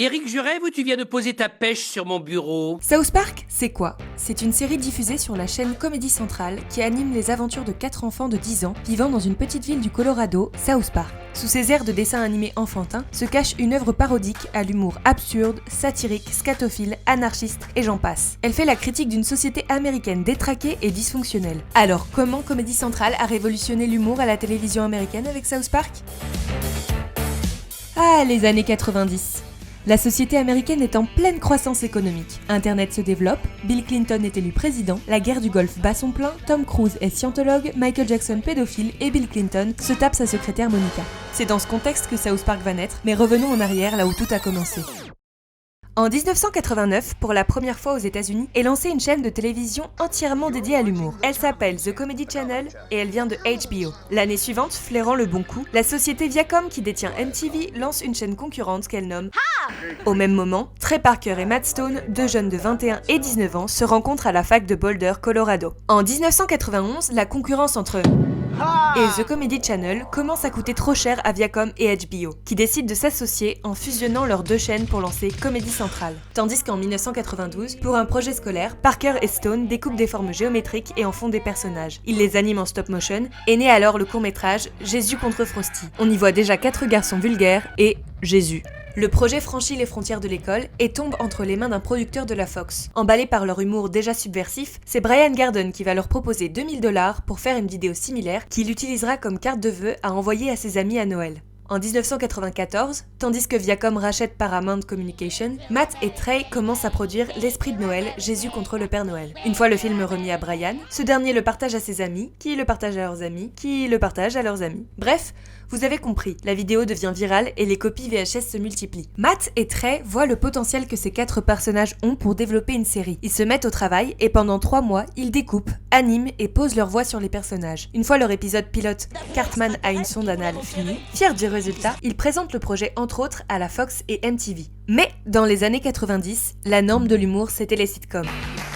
Éric, je rêve ou tu viens de poser ta pêche sur mon bureau? South Park, c'est quoi? C'est une série diffusée sur la chaîne Comedy Central qui anime les aventures de 4 enfants de 10 ans vivant dans une petite ville du Colorado, South Park. Sous ces airs de dessin animé enfantin se cache une œuvre parodique à l'humour absurde, satirique, scatophile, anarchiste et j'en passe. Elle fait la critique d'une société américaine détraquée et dysfonctionnelle. Alors, comment Comedy Central a révolutionné l'humour à la télévision américaine avec South Park? Ah, les années 90. La société américaine est en pleine croissance économique. Internet se développe, Bill Clinton est élu président, la guerre du Golfe bat son plein, Tom Cruise est scientologue, Michael Jackson pédophile et Bill Clinton se tape sa secrétaire Monica. C'est dans ce contexte que South Park va naître, mais revenons en arrière là où tout a commencé. En 1989, pour la première fois aux États-Unis, est lancée une chaîne de télévision entièrement dédiée à l'humour. Elle s'appelle The Comedy Channel et elle vient de HBO. L'année suivante, flairant le bon coup, la société Viacom qui détient MTV lance une chaîne concurrente qu'elle nomme Au même moment, Trey Parker et Matt Stone, deux jeunes de 21 et 19 ans, se rencontrent à la fac de Boulder, Colorado. En 1991, la concurrence entre et The Comedy Channel commence à coûter trop cher à Viacom et HBO, qui décident de s'associer en fusionnant leurs deux chaînes pour lancer Comedy Central. Tandis qu'en 1992, pour un projet scolaire, Parker et Stone découpent des formes géométriques et en font des personnages. Ils les animent en stop motion, et naît alors le court-métrage Jésus contre Frosty. On y voit déjà 4 garçons vulgaires et Jésus. Le projet franchit les frontières de l'école et tombe entre les mains d'un producteur de la Fox. Emballés par leur humour déjà subversif, c'est Brian Garden qui va leur proposer $2000 pour faire une vidéo similaire qu'il utilisera comme carte de vœux à envoyer à ses amis à Noël. En 1994, tandis que Viacom rachète Paramount Communication, Matt et Trey commencent à produire L'Esprit de Noël, Jésus contre le Père Noël. Une fois le film remis à Brian, ce dernier le partage à ses amis, qui le partagent à leurs amis, qui le partagent à leurs amis. Bref, vous avez compris, la vidéo devient virale et les copies VHS se multiplient. Matt et Trey voient le potentiel que ces 4 personnages ont pour développer une série. Ils se mettent au travail et pendant 3 mois, ils découpent, animent et posent leur voix sur les personnages. Une fois leur épisode pilote Cartman a une sonde anale fini, fiers du résultat, ils présentent le projet entre autres à la Fox et MTV. Mais dans les années 90, la norme de l'humour c'était les sitcoms.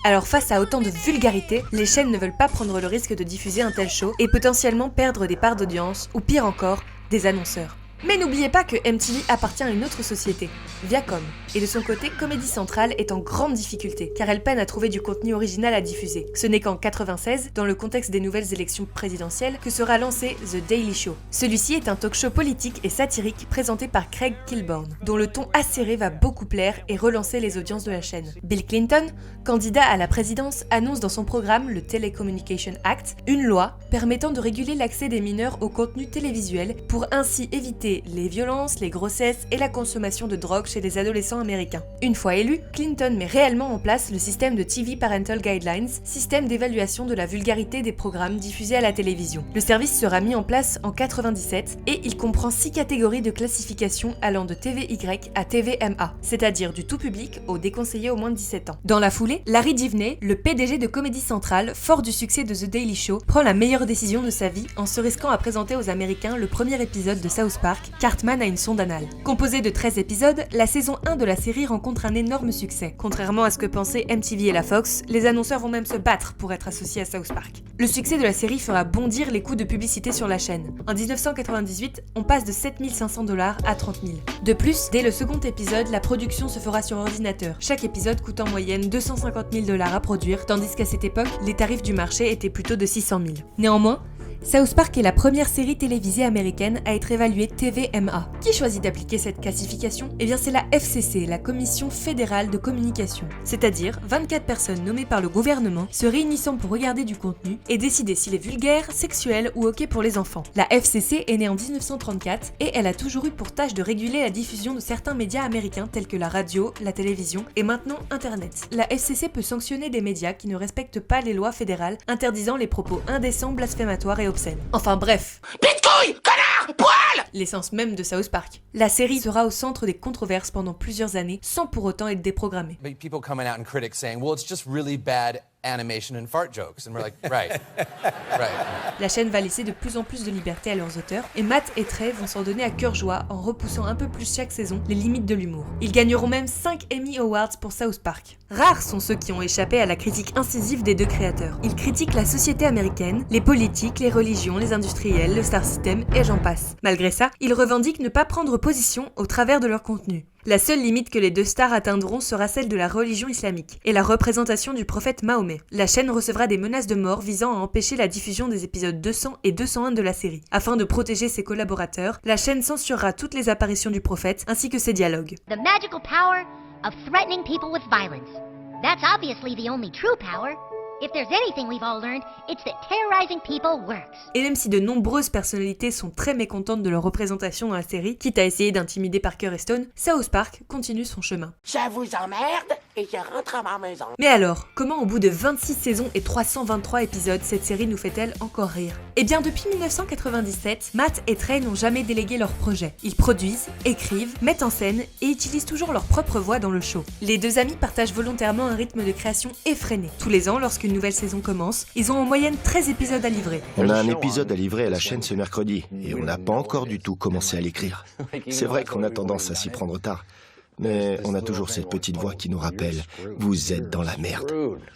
Alors face à autant de vulgarité, les chaînes ne veulent pas prendre le risque de diffuser un tel show et potentiellement perdre des parts d'audience ou pire encore, des annonceurs. Mais n'oubliez pas que MTV appartient à une autre société, Viacom. Et de son côté, Comedy Central est en grande difficulté, car elle peine à trouver du contenu original à diffuser. Ce n'est qu'en 96, dans le contexte des nouvelles élections présidentielles, que sera lancé The Daily Show. Celui-ci est un talk-show politique et satirique présenté par Craig Kilborn, dont le ton acéré va beaucoup plaire et relancer les audiences de la chaîne. Bill Clinton, candidat à la présidence, annonce dans son programme, le Telecommunication Act, une loi permettant de réguler l'accès des mineurs au contenu télévisuel pour ainsi éviter les violences, les grossesses et la consommation de drogue chez les adolescents américains. Une fois élu, Clinton met réellement en place le système de TV Parental Guidelines, système d'évaluation de la vulgarité des programmes diffusés à la télévision. Le service sera mis en place en 97 et il comprend 6 catégories de classification allant de TVY à TVMA, c'est-à-dire du tout public au déconseillé au moins de 17 ans. Dans la foulée, Larry Divney, le PDG de Comedy Central, fort du succès de The Daily Show, prend la meilleure décision de sa vie en se risquant à présenter aux Américains le premier épisode de South Park, Cartman a une sonde anale. Composée de 13 épisodes, la saison 1 de la série rencontre un énorme succès. Contrairement à ce que pensaient MTV et la Fox, les annonceurs vont même se battre pour être associés à South Park. Le succès de la série fera bondir les coûts de publicité sur la chaîne. En 1998, on passe de $7 500 à 30 000. De plus, dès le second épisode, la production se fera sur ordinateur. Chaque épisode coûte en moyenne $250 000 à produire, tandis qu'à cette époque, les tarifs du marché étaient plutôt de 600 000. Néanmoins, South Park est la première série télévisée américaine à être évaluée TVMA. Qui choisit d'appliquer cette classification? Eh bien c'est la FCC, la Commission fédérale de communication. C'est-à-dire 24 personnes nommées par le gouvernement se réunissant pour regarder du contenu et décider s'il est vulgaire, sexuel ou ok pour les enfants. La FCC est née en 1934 et elle a toujours eu pour tâche de réguler la diffusion de certains médias américains tels que la radio, la télévision et maintenant Internet. La FCC peut sanctionner des médias qui ne respectent pas les lois fédérales interdisant les propos indécents, blasphématoires et obscènes. Enfin bref. Bitcoin, connard, poil! L'essence même de South Park. La série sera au centre des controverses pendant plusieurs années sans pour autant être déprogrammée. People coming out and critics saying, well, it's just really bad animation and fart jokes. And we're like, right. La chaîne va laisser de plus en plus de liberté à leurs auteurs et Matt et Trey vont s'en donner à cœur joie en repoussant un peu plus chaque saison les limites de l'humour. Ils gagneront même 5 Emmy Awards pour South Park. Rares sont ceux qui ont échappé à la critique incisive des deux créateurs. Ils critiquent la société américaine, les politiques, les religions, les industriels, le star system et j'en passe. Malgré ça, ils revendiquent ne pas prendre position au travers de leur contenu. La seule limite que les deux stars atteindront sera celle de la religion islamique et la représentation du prophète Mahomet. La chaîne recevra des menaces de mort visant à empêcher la diffusion des épisodes 200 et 201 de la série. Afin de protéger ses collaborateurs, la chaîne censurera toutes les apparitions du prophète ainsi que ses dialogues. The magical power of threatening people with violence. That's obviously the only true power. If there's anything we've all learned, it's that terrorizing people works. Et même si de nombreuses personnalités sont très mécontentes de leur représentation dans la série, quitte à essayer d'intimider Parker et Stone, South Park continue son chemin. Ça vous emmerde et je rentre à ma maison. Mais alors, comment au bout de 26 saisons et 323 épisodes, cette série nous fait-elle encore rire? Eh bien depuis 1997, Matt et Trey n'ont jamais délégué leur projet. Ils produisent, écrivent, mettent en scène et utilisent toujours leur propre voix dans le show. Les deux amis partagent volontairement un rythme de création effréné. Tous les ans, lorsqu'une nouvelle saison commence, ils ont en moyenne 13 épisodes à livrer. On a un épisode à livrer à la chaîne ce mercredi, et on n'a pas encore du tout commencé à l'écrire. C'est vrai qu'on a tendance à s'y prendre tard, mais on a toujours cette petite voix qui nous rappelle « Vous êtes dans la merde ».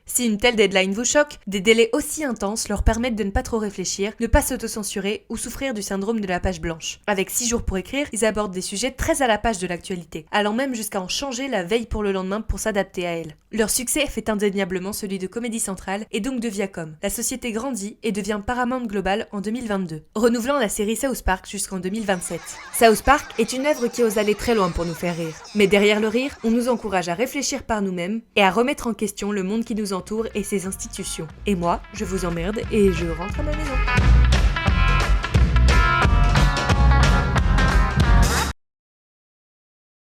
Si une telle deadline vous choque, des délais aussi intenses leur permettent de ne pas trop réfléchir, ne pas s'autocensurer ou souffrir du syndrome de la page blanche. Avec 6 jours pour écrire, ils abordent des sujets très à la page de l'actualité, allant même jusqu'à en changer la veille pour le lendemain pour s'adapter à elle. Leur succès fait indéniablement celui de Comedy Central et donc de Viacom. La société grandit et devient Paramount Global en 2022, renouvelant la série South Park jusqu'en 2027. South Park est une œuvre qui ose aller très loin pour nous faire rire. Mais derrière le rire, on nous encourage à réfléchir par nous-mêmes et à remettre en question le monde qui nous entoure et ses institutions. Et moi, je vous emmerde et je rentre à ma maison.